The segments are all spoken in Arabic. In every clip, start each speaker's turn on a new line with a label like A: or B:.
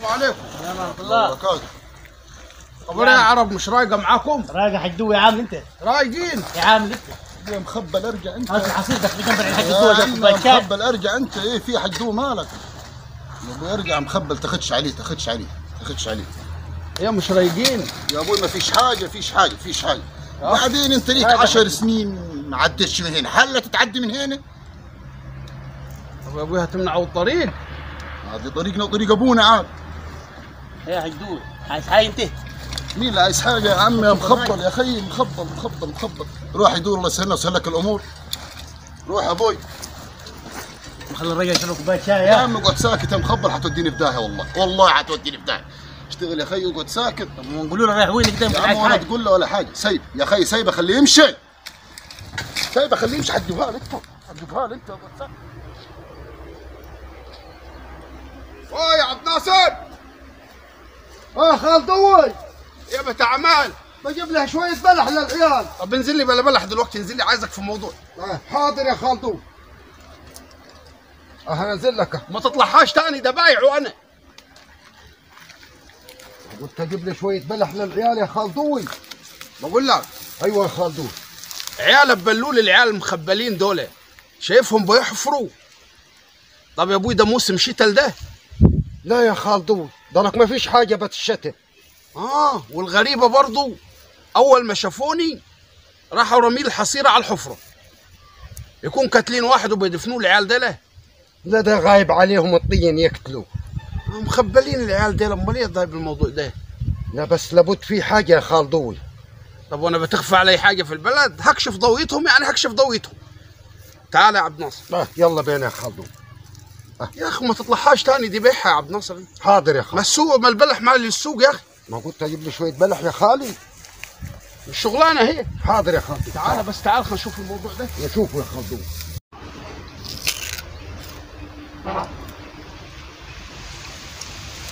A: السلام عليكم.
B: ورحمة الله
A: وبركاته. خبر يا عرب، مش رايقه معاكم؟
B: رايقة حدوة يا عامل انت.
A: رايقين
B: يا عامل انت.
A: يا مخبل ارجع انت.
B: هات حصيلتك بجنب الحدوة ده كوباية شاي.
A: مخبل ارجع انت. ايه في حدوه مالك؟ يا ابوي ارجع مخبل، تاخدش عليه. يا مش رايقين يا ابوي. ما فيش حاجه. بعدين انت ليك 10 سنين ما عدتش من هنا، هلا تتعدي من هنا؟ طب يا ابوي هتمنعوا الطريق؟ هذه طريقنا وطريق ابونا عاد.
B: يا حدوة عايز حاجة انت؟
A: مين اللي عايز حاجه يا عمي؟ يا مخبل يا اخي، مخبل. روح يدور الله يسهلنا ويسهل لك الامور. روح يا ابوي.
B: خلي الرجل يشرب كوباية شاي
A: يا عم اقعد ساكت يا مخبل، حتوديني في داهيه والله حتوديني في داهيه. اشتغل يا اخي واقعد ساكت.
B: طب نقولوا له رايح وين قدام؟
A: يا عم ولا تقول له ولا حاجه. سيب يا اخي، سيبه خليه يمشي. حدوها لك انت. اقعد ساكت. يا عبد الناصر.
C: خال دوي،
A: يا بتاع اعمال،
C: بجيب له شوية بلح للعيال.
A: طب انزل لي بلا بلح دلوقتي، انزل لي عايزك في موضوع.
C: حاضر يا خال دوي. هنزل لك.
A: ما تطلعهاش تاني، ده بايعه انا.
C: قلت اجيب لي شوية بلح للعيال يا خال دوي.
A: بقول لك
C: ايوه يا خال دوي.
A: عيال ببلول، العيال المخبلين دول شايفهم بيحفروا. طب يا ابوي ده موسم شتل ده.
C: لا يا خال دوي، ضلك ما فيش حاجة بتشتت.
A: والغريبة برضو اول ما شافوني راحوا رميل الحصيرة على الحفرة. يكون كاتلين واحد وبيدفنوه العيال دول.
C: لا ده غايب عليهم الطين يقتلوا.
A: مخبلين العيال دول، امال ايه ضايب الموضوع ده؟
C: لا بس لابد في حاجة يا خال دوي.
A: طب وانا بتخفى علي حاجة في البلد؟ هكشف ضويتهم. تعال يا عبد الناصر.
C: يلا بينا يا خال دوي.
A: يا اخي ما تطلعهاش تاني، دي بيحها يا عبد الناصر.
C: حاضر يا خال.
A: ما السوق، ما البلح مال السوق يا اخي.
C: ما قلت اجيب لي شوية بلح يا خالي.
A: الشغلانه هي.
C: حاضر يا خال.
A: تعال خلينا نشوف الموضوع ده.
C: نشوفه يا خال دوي.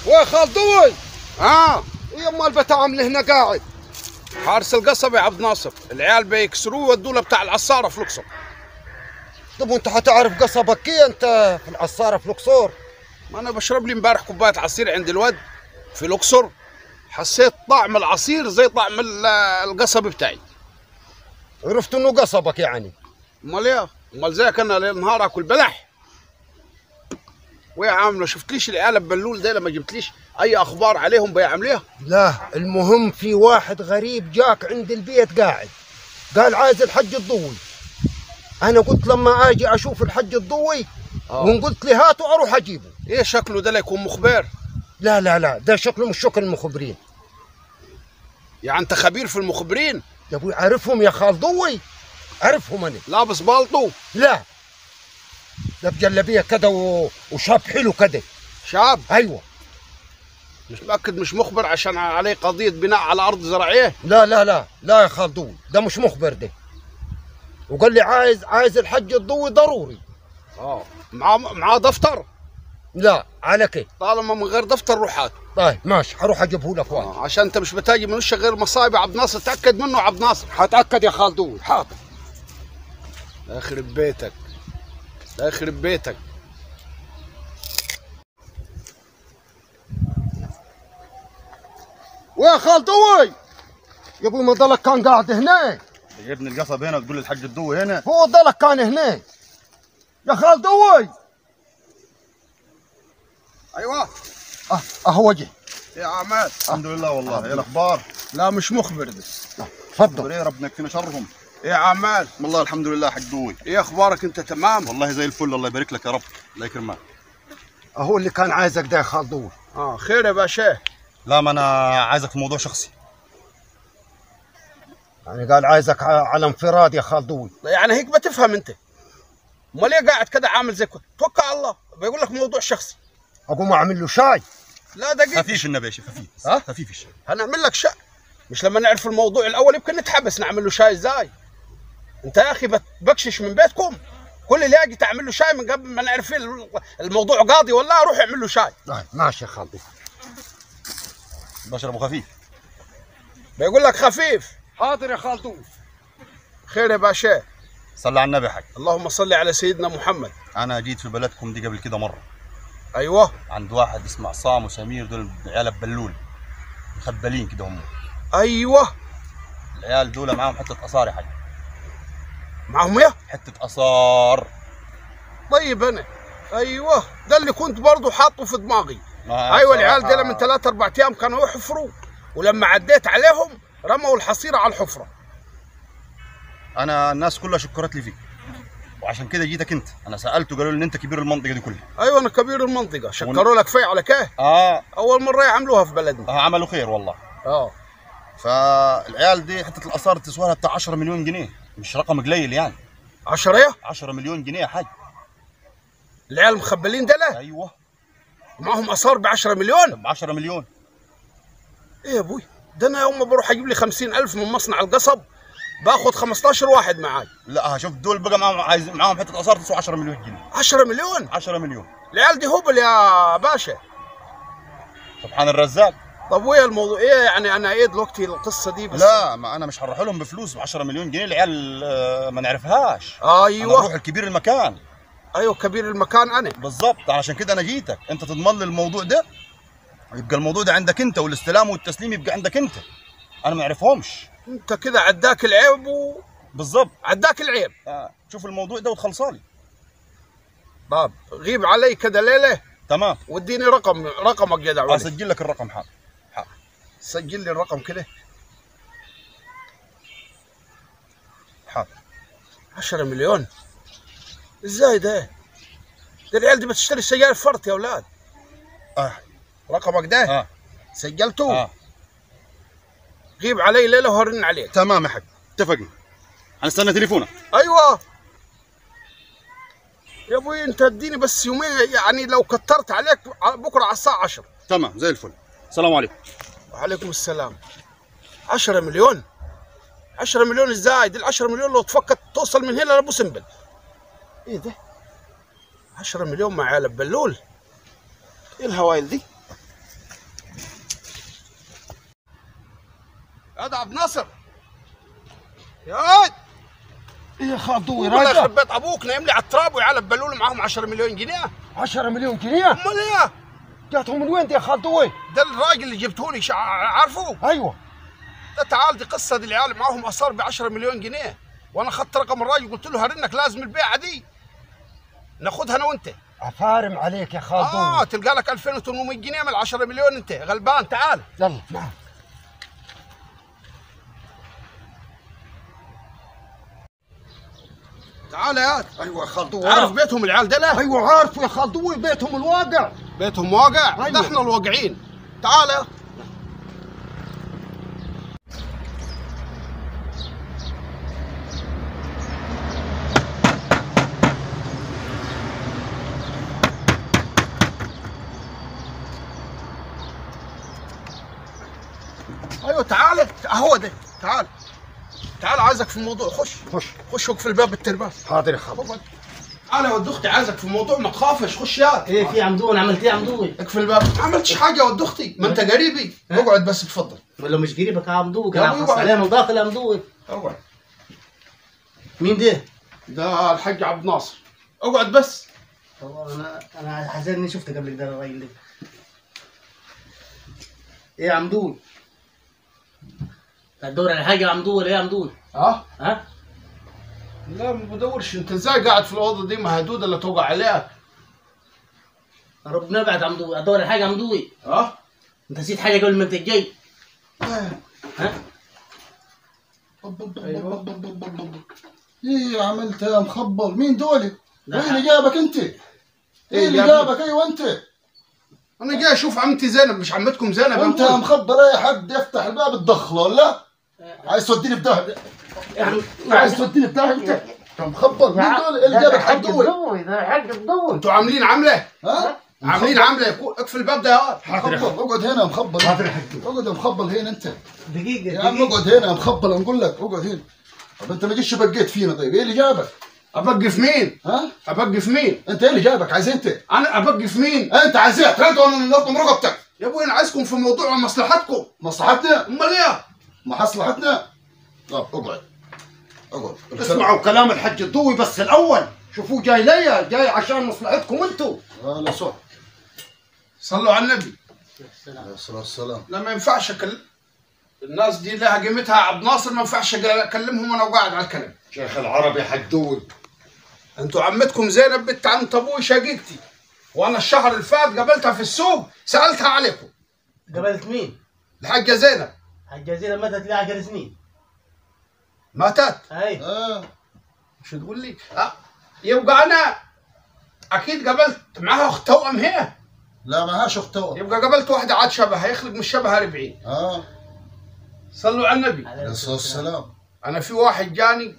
C: ويا خال دوي. ايه امال بتعمل هنا قاعد؟
A: حارس القصب يا عبد الناصر، العيال بيكسروه ويودوا له بتاع العصاره في الاقصر.
C: طب وانت حتعرف قصبك كي انت في العصاره في الاقصر؟
A: ما انا بشرب لي امبارح كوبايه عصير عند الواد في الاقصر، حسيت طعم العصير زي طعم القصب بتاعي.
C: عرفت انه قصبك يعني؟
A: امال ايه؟ امال زيك انا ليل نهار اكل بلح. ويا عم، لو شفتليش العيال ببلول ده، لما جبتليش اي اخبار عليهم بيعملوها؟
C: لا المهم في واحد غريب جاك عند البيت قاعد، قال عايز الحج الضوي. انا قلت لما اجي اشوف الحج الضوي وان قلت لي هاته اروح اجيبه.
A: ايه شكله ده؟ لا يكون مخبر.
C: لا ده شكله مش شكل المخبرين.
A: يعني انت خبير في المخبرين؟
C: يا ابوي عارفهم يا خال ضوي، عارفهم انا.
A: لابس بالطو؟
C: لا ده بجلبيه كده وشاب حلو كده.
A: شاب؟
C: ايوه.
A: مش متأكد مش مخبر عشان عليه قضية بناء على أرض زراعية؟
C: لا يا خال ضوي، ده مش مخبر ده. وقال لي عايز الحج الضوي ضروري.
A: معاه دفتر؟
C: لا على كيف.
A: طالما من غير دفتر روح هات.
C: طيب ماشي، هروح اجيبه لك واجي.
A: عشان انت مش بتاجي من وشك غير مصايب يا عبد الناصر، تأكد منه يا عبد الناصر.
C: هتأكد يا خال ضوي. حاضر.
A: يخرب بيتك.
C: ويا خال ضوي، يا ابوي ما ضلك كان قاعد هنا.
D: جايبني القصب هنا وتقول لي الحج الضوي هنا؟
C: هو ضلك كان هنا يا خال ضوي.
A: ايوه.
C: اهو وجه.
A: يا عماد.
D: الحمد لله. والله ايه الاخبار؟
A: لا مش مخبر ده.
C: تفضل.
D: ايه ربنا يكفينا شرهم.
A: يا عماد.
D: والله الحمد لله حج ضوي.
A: ايه اخبارك انت؟ تمام
D: والله زي الفل، الله يبارك لك يا رب، الله يكرمك.
C: اهو اللي كان عايزك ده يا خال ضوي.
A: خير يا باشا.
D: لا ما انا عايزك في موضوع شخصي.
C: يعني قال عايزك على انفراد يا خال ضوي.
A: يعني هيك بتفهم انت؟ امال ليه قاعد كده عامل زي كده؟ توكل على الله، بيقول لك موضوع شخصي.
C: اقوم اعمل له شاي؟
A: لا دقيقة.
D: خفيف النبي يا شيخ، خفيف. خفيف الشاي.
A: هنعمل لك شاي. مش لما نعرف الموضوع الاول يمكن نتحبس نعمل له شاي ازاي؟ انت يا اخي بكشش من بيتكم، كل اللي يجي تعمل له شاي من قبل ما نعرف الموضوع قاضي ولا روح اعمل له شاي.
C: طيب ماشي يا خال ضوي.
D: بشربه خفيف.
A: بيقول لك خفيف.
C: حاضر يا خال ضوي.
A: خير يا باشا.
D: صلى على النبي يا حاج.
A: اللهم صل على سيدنا محمد.
D: انا جيت في بلدكم دي قبل كده مره،
C: ايوه.
D: عند واحد اسمه عصام وسمير، دول عيال بلول مخبلين كده هم.
C: ايوه.
D: العيال دول معاهم حته اثار يا حاج.
C: معاهم ايه؟
D: حته اثار.
C: طيب انا ايوه ده اللي كنت برضه حاطه في دماغي.
D: ما
C: ايوه العيال
D: بصراحة
C: دي من 3-4 ايام كانوا يحفروا، ولما عديت عليهم رموا الحصيره على الحفره.
D: انا الناس كلها شكرت لي فيك، وعشان كده جيتك انت. انا سالته قالوا لي ان انت كبير المنطقه دي كلها.
C: ايوه انا كبير المنطقه. شكروا لك فيا على كيه؟ اول مره يعملوها في بلدنا.
D: عملوا خير والله.
C: اه
D: فالعيال دي حته الاثار تسوى لها بتاع 10 مليون جنيه، مش رقم قليل يعني.
C: 10 ايه؟
D: 10 مليون جنيه يا حاج.
C: العيال المخبلين ده لا؟
D: ايوه
C: معهم اثار ب 10 مليون؟
D: ب 10 مليون.
C: ايه يا ابوي؟ ده انا يوم ما بروح اجيب لي 50,000 من مصنع القصب باخد 15 واحد معاي.
D: لا شوف دول بقى معاهم حته اثار تسوى 10 مليون جنيه.
C: 10 مليون؟
D: 10 مليون.
C: العيال دي هبل يا باشا.
D: سبحان الرزاق.
C: طب وايه الموضوع؟ ايه يعني انا ايه دلوقتي القصه دي بس؟
D: لا ما انا مش هروح لهم بفلوس ب 10 مليون جنيه، العيال ما نعرفهاش.
C: ايوه
D: انا اروح الكبير المكان.
C: ايوه كبير المكان انا.
D: بالظبط، علشان كده انا جيتك، انت تضمن لي الموضوع ده، يبقى الموضوع ده عندك انت، والاستلام والتسليم يبقى عندك انت. انا ما اعرفهمش.
C: انت كده عداك العيب
D: بالظبط
C: عداك العيب.
D: شوف الموضوع ده وتخلصالي.
C: طب غيب علي كده ليله.
D: تمام.
C: واديني رقمك جدع ولد.
D: اسجل لك الرقم. حاضر.
C: سجل لي الرقم كده.
D: حاضر.
C: 10 مليون ازاي ده؟ ده العيال دي بتشتري سجاير فرط يا اولاد. رقمك ده سجلته؟ غيب علي ليله وهرن عليك.
D: تمام يا حاج، اتفقنا. هنستنى تليفونك.
C: ايوه يا ابوي انت اديني بس يومين، يعني لو كترت عليك بكره على الساعه 10.
D: تمام زي الفل. السلام عليكم.
C: وعليكم السلام. 10 مليون؟ 10 مليون ازاي؟ دي ال 10 مليون لو تفكت توصل من هنا لابو سمبل. ايه ده؟ 10 مليون مع عيال بلول؟ ايه الهوايل دي؟ يا ده عبد الناصر يا واد.
E: ايه يا خاطوي
C: الله
E: راجع؟
C: يخرب بيت ابوك نايم لي على التراب وعيال بلول معاهم 10 مليون جنيه.
E: 10 مليون جنيه؟
C: امال ايه؟
E: جاتهم من وين دي يا خاطوي؟
C: ده الراجل اللي جبتهولي عارفه؟
E: ايوه.
C: ده تعال دي قصه، دي العيال معاهم اثار ب 10 مليون جنيه، وانا اخذت رقم الراجل قلت له هرنك لازم البيعه دي ناخدها انا وانت.
E: عفارم عليك يا خاطوي.
C: تلقى لك 2800 جنيه من 10 مليون. انت غلبان. تعال
E: يلا نعم.
C: تعال يا
E: ايوه يا خاطوي.
C: عارف بيتهم العيال ده لا؟
E: ايوه عارفه يا خاطوي، بيتهم الواقع.
C: بيتهم واقع؟
E: أيوة.
C: ده احنا الواقعين. تعال يا ايوه تعال هو ده. تعال تعال عايزك في الموضوع. خش خش وقف الباب بالترباس.
E: حاضر يا خاطوي.
C: تعال يا ود اختي عايزك في الموضوع، ما تخافش. خش يا
B: ايه في عمدون؟ عملت ايه يا عمدون؟
C: اقف الباب. ما عملتش حاجه يا ود اختي، ما انت قريبي. اقعد بس اتفضل.
B: ولا مش قريبك يا عمدون؟
C: يا
B: كان
C: أبوي
B: حصل
C: اقعد.
B: علينا الداخل يا عمدون.
C: اقعد.
B: مين ده؟
C: ده الحاج عبد الناصر. اقعد بس.
B: والله انا حزين اني شفته قبل كده الراجل ده. ايه يا عمدون؟ هتدور على حاجه يا عمدون؟ ايه يا عمدون؟
C: ها؟
B: لا
C: ما بدورش. انت ازاي قاعد في الاوضه دي مهدوده اللي توقع عليها؟
B: ربنا بعد عمدون. هتدور على حاجه يا عمدون؟ انت نسيت حاجه قبل ما انت جاي؟
A: ايه عملت يا مخبل؟ مين دولي؟ ايه اللي جابك انت؟ ايه اللي جابك؟ ايوه انت.
C: انا جاي اشوف عمتي زينب، مش عمتكم زينب.
A: انت يا مخبل اي حد يفتح الباب تدخله ولا؟ عايز توديني في داهيه؟ عايز توديني في داهيه انت؟ يا مخبل مين دول؟ ايه اللي جابك حد دول؟
E: ده حق الضوء.
C: انتوا عاملين عمله؟
A: ها؟
C: عاملين عمله. اقفل الباب ده يا
A: مخبل. اقعد هنا يا مخبل. اقعد يا مخبل هنا انت.
B: دقيقه
A: يا عم اقعد هنا يا مخبل، نقول لك اقعد هنا. طب انت ما جيتش بقيت فينا. طيب ايه اللي جابك؟
C: ابقف مين؟
A: ها؟
C: ابقف مين؟
A: انت ايه اللي جابك؟ عايز انت؟
C: انا ابقف مين؟
A: انت عايز ايه؟ ترد وانا نضم رقبتك.
C: يا ابوي انا عايزكم في موضوع مصلحتكم.
A: مصلحتنا؟
C: امال ايه؟
A: مصلحتنا؟ طب اقعد. اقعد.
E: اسمعوا كلام الحج الضوي بس الاول. شوفوا جاي ليا، جاي عشان مصلحتكم انتوا.
A: لا صح.
F: صلوا على النبي.
A: عليه الصلاة والسلام.
F: لا ما ينفعش الناس دي لها قيمتها يا عبد ناصر، ما ينفعش اكلمهم وانا قاعد على الكلام.
C: شيخ العربي حدود.
F: انتوا عمتكم زينب بنت عم ابوي شقيقتي، وانا الشهر اللي فات قابلتها في السوق سالتها عليكم.
B: قبلت مين؟
F: الحاجه زينب.
B: حاجة زينب ماتت لها 10 سنين.
F: ماتت؟
B: اي
F: شو تقول لي؟ يبقى انا اكيد قابلت معاها اخت توأم هي.
A: لا معهاش اخت توأم.
F: يبقى قابلت واحده عاد شبهها، يخلق من شبهها 40. صلوا على النبي.
A: عليه الصلاة والسلام.
F: انا في واحد جاني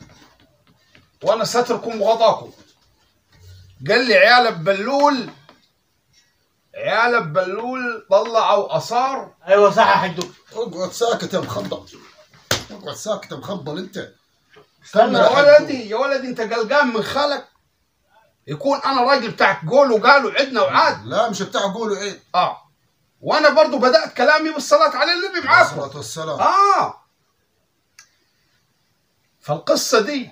F: وانا ستركم وغطاكم، قال لي عيال ببلول طلعوا اثار.
B: ايوه صح يا حدود.
A: اقعد ساكت يا مخبل، اقعد ساكت يا مخبل انت.
B: استنى
F: يا ولدي انت قلقان من خالك يكون انا راجل بتاعك قول وقالوا عدنا وعاد.
A: لا مش بتاع قولوا عيد.
F: وانا برضو بدات كلامي بالصلاه على النبي معاكم.
A: الصلاة والسلام.
F: فالقصه دي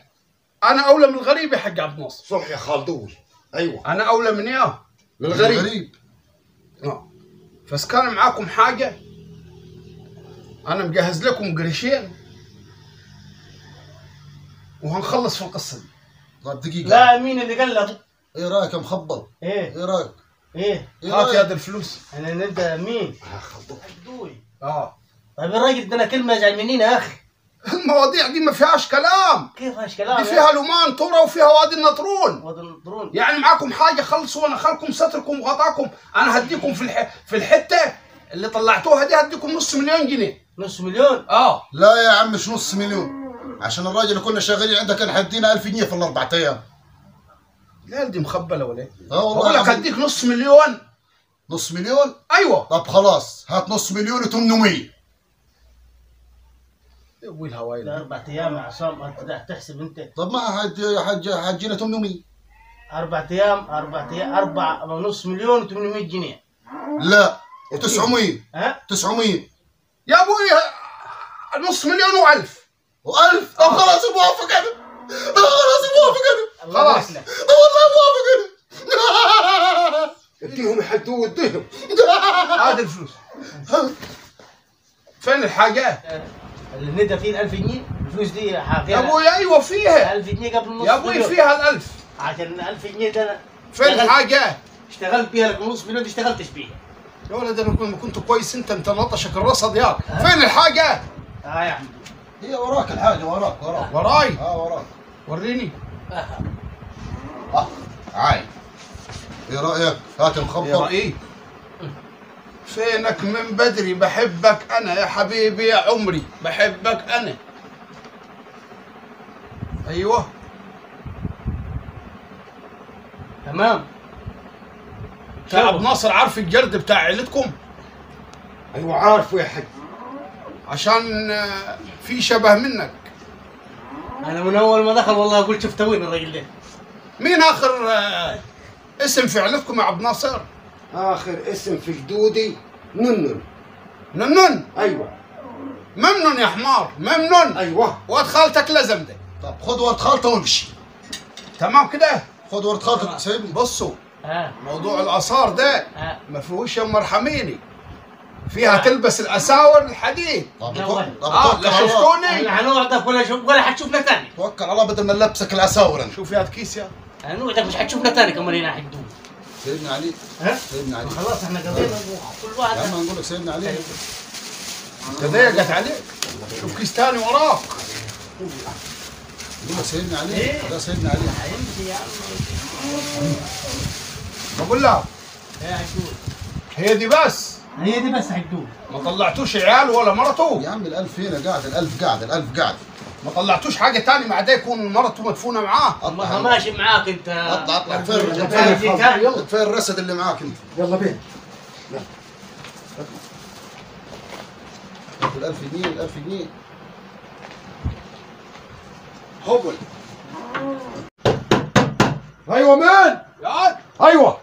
F: انا اولى من الغريب يا حق عبد الناصر.
C: صح يا خالدول. ايوه
F: انا اولى من اياه،
C: من الغريب.
F: بس كان معاكم حاجه انا مجهز لكم قرشين وهنخلص في القصه دي.
A: طيب دقيقة.
B: لا مين اللي قلب؟
A: ايه رايك يا مخبل؟
B: ايه
A: رايك؟
B: ايه
F: هات يا الفلوس.
B: انا نبدا مين؟ حدوي.
F: طيب
B: الراجل ده انا كلمه يزعل منين يا اخي؟
F: المواضيع دي ما فيهاش كلام.
B: كيف فيهاش كلام؟
F: دي فيها لومان تورا وفيها وادي النطرون.
B: وادي النطرون
F: يعني معاكم حاجه خلصوا وانا خلكم ستركم وغطاكم. انا هديكم في الحته اللي طلعتوها دي هديكم نص مليون جنيه.
B: نص مليون؟
A: لا يا عم مش نص مليون، عشان الراجل اللي كنا شغالين عندك كان حيدينا 1000 جنيه في الاربع ايام.
F: لا دي مخبله ولا ايه؟
A: والله
F: بقول لك هديك نص مليون.
A: نص مليون؟
F: ايوه.
A: طب خلاص هات نص مليون و800.
F: وين الهوايل
B: 4 ايام يا عصام انت تحسب انت.
A: طب ما حجينا 800.
B: 4 ايام 4 ونص مليون و800 جنيه.
A: لا 900. 900
F: يا ابوي نص مليون و1000.
A: و1000. طب خلاص موافق انا. خلاص موافق انا.
F: خلاص
A: والله موافق انا.
C: اديهم حدود اديهم.
F: هذه الفلوس. فين الحاجات؟
B: اللي ندى فيه 1000 جنيه، الفلوس دي
F: يا ابوي ايوه فيها
B: 1000 جنيه قبل نص
F: يا ابوي فيها ال1000.
B: عشان 1000 جنيه ده
F: فين الحاجات؟
B: اشتغلت بيها لك نص مليون دي اشتغلتش بيها.
F: يا ولد انا كنت كويس انت لطشك الرصد ياك. فين الحاجات؟
B: يا عم
A: هي وراك الحاجه وراك.
F: وراي؟
A: وراك.
F: وريني.
A: عاي. ايه رايك؟ هات مخبط.
F: ايه رايك؟ فينك من بدري بحبك انا يا حبيبي يا عمري بحبك انا. ايوه
B: تمام.
F: عبد ناصر عارف الجرد بتاع عيلتكم؟
C: ايوه عارفه يا حاج.
F: عشان في شبه منك.
B: انا من اول ما دخل والله قلت شفت وين الراجل ده.
F: مين اخر اسم في عيلتكم يا عبد ناصر؟
C: اخر اسم في جدودي ننن.
F: ننن؟
C: ايوه.
F: ممنون يا حمار ممنون.
C: ايوه.
F: واد خالتك لازم ده.
A: طب خد ورد خالته وامشي.
F: تمام كده؟
A: خد ورد خالتك سيبني.
F: بصوا موضوع الاثار ده ما فيهوش يا مرحميني. فيها تلبس الاساور الحديد.
A: طب
F: توكل
A: على الله.
F: شفتوني؟
B: هنوعدك ولا حتشوفنا ثاني.
A: توكل على الله بدل ما نلبسك الاساور انت.
F: شوف يا كيس يا.
B: هنوعدك مش حتشوفنا ثاني كمان هنا حدود.
A: سيبني عليك. سيبني عليك.
B: خلاص احنا قضينا كل واحد.
A: يا عم نقول لك سيبني عليك.
F: تضايقت عليك. شوف كيس ثاني وراك.
A: لا سيبني عليك. لا سيبني عليك.
B: هيمشي يا عم.
F: بقول لها
B: يا حدود
F: هي دي بس.
B: هي دي بس حدود.
F: ما طلعتوش عيال ولا مرته؟
A: يا عم ال1000 هنا قاعد. ال1000 قاعد. ال1000 قاعد.
F: ما طلعتوش حاجه ثانيه مع ده يكون مرته مدفونه معاه.
B: ما ماشي معاك انت.
A: اطلع فين الرصد اللي معاك انت.
C: يلا بينا.
A: ال1000 جنيه. ال1000 جنيه.
F: هبل.
C: ايوه مين؟
F: يا
C: ايوه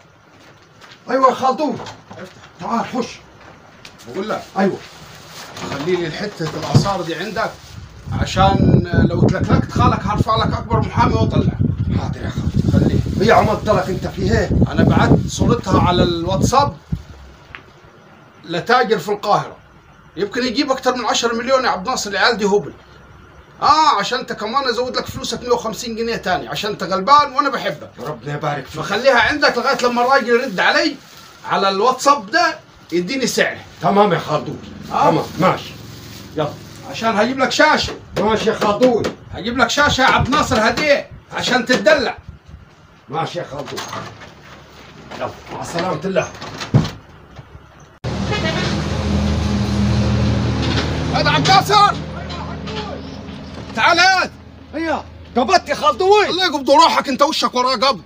C: يا خالدون. تعال خش.
F: بقول لك
C: ايوه.
F: خلي لي حته الاثار دي عندك عشان لو تلكلكت خالك هرفع لك اكبر محامي واطلع.
C: حاضر يا خالد.
F: خليه.
C: هي عملت لك انت فيها.
F: انا بعت صورتها على الواتساب لتاجر في القاهره يمكن يجيب اكتر من 10 مليون يا عبد الناصر. العيال دي هبل. عشان انت كمان ازود لك فلوسك 150 جنيه تاني عشان انت غلبان وانا بحبك.
C: ربنا يبارك فيك.
F: فخليها عندك لغايه لما الراجل يرد علي على الواتساب ده يديني سعر.
C: تمام يا خالدوي. تمام ماشي. يلا
F: عشان هجيب لك شاشه.
C: ماشي يا خالدوي.
F: هجيب لك شاشه يا عبد الناصر هديه عشان تتدلع.
C: ماشي يا خالدوي. يلا مع سلامة الله.
F: هذا عبد الناصر تعال يا
C: هيا قبضت يا خالدوي.
F: الله يقبض روحك انت وشك وراه قبض.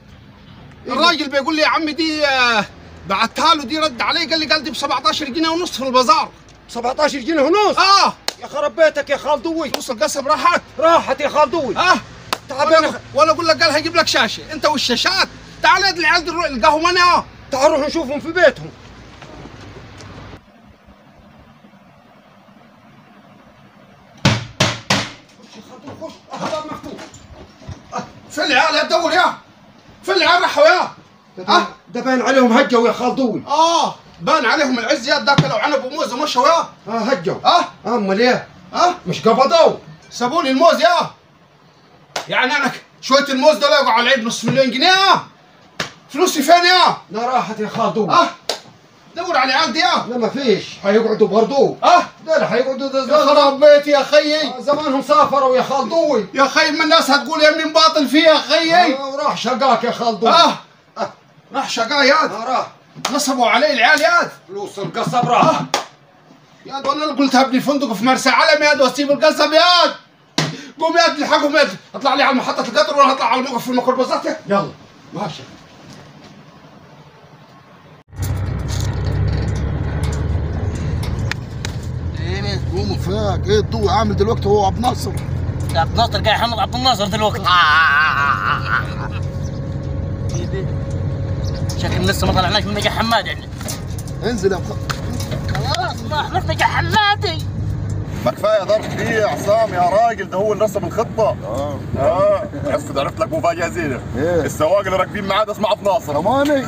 F: الراجل بيقول لي يا عمي دي بعتها له، دي رد علي قال دي ب 17 جنيه ونص في البازار.
C: 17 جنيه ونص؟ يا خرب بيتك يا خالدوي.
F: فلوس القسم راحت
C: راحت يا خالدوي.
F: تعال ولا اقول لك قال هيجيب لك شاشه انت والشاشات. تعال يا العيال دي القهوه
C: تعال نروح نشوفهم في بيتهم. خش الباب مفتوح.
F: فين العيال يا تدور يا؟ فين العيال راحوا يا؟
C: ده باين عليهم هجوا يا خالدوي.
F: بان عليهم العز يا ده كلوا عنب وموز ومشوا يا.
C: هجوا. امال ايه؟ مش قبضوا؟
F: سابوا لي الموز يا. يعني انا شويه الموز دول يقعوا على العيد نص مليون جنيه. فلوسي فين يا؟
C: لا راحت يا خالدوي.
F: دور على العيال دي يا.
C: لا ما فيش، هيقعدوا برضو. دول هيقعدوا.
F: يا خراب بيتي يا خيي.
C: زمانهم سافروا يا خالدوي.
F: يا خي ما الناس هتقول يمين باطل فيها يا خيي.
C: راح شقاك يا خالدوي.
F: راح شقا ياد.
C: راح
F: نصبوا علي العيال ياد.
C: فلوس القصب راح.
F: ياد وانا اللي قلت ابني فندق في مرسى علم ياد واسيب القصب ياد. قوم ياد الحقهم ياد. اطلع لي على محطة القطر وانا هطلع على الموقف في الميكروباصات.
C: يلا ماشي.
A: قوموا فاق ايه الضوء عامل دلوقتي هو عبد الناصر.
B: عبد الناصر قاعد يحمض عبد الناصر دلوقتي. شكل لسه ما طلعناش من نجاح حماد يعني.
A: انزل يا
B: خلاص ما احنا في نجاح حمادي.
D: ما كفايه ضرب فيه يا عصام يا راجل، ده هو اللي رسم الخطه. عرفت لك مفاجاه زينه. السواق اللي راكبين معاه ده اسمه عبد الناصر.
A: اماني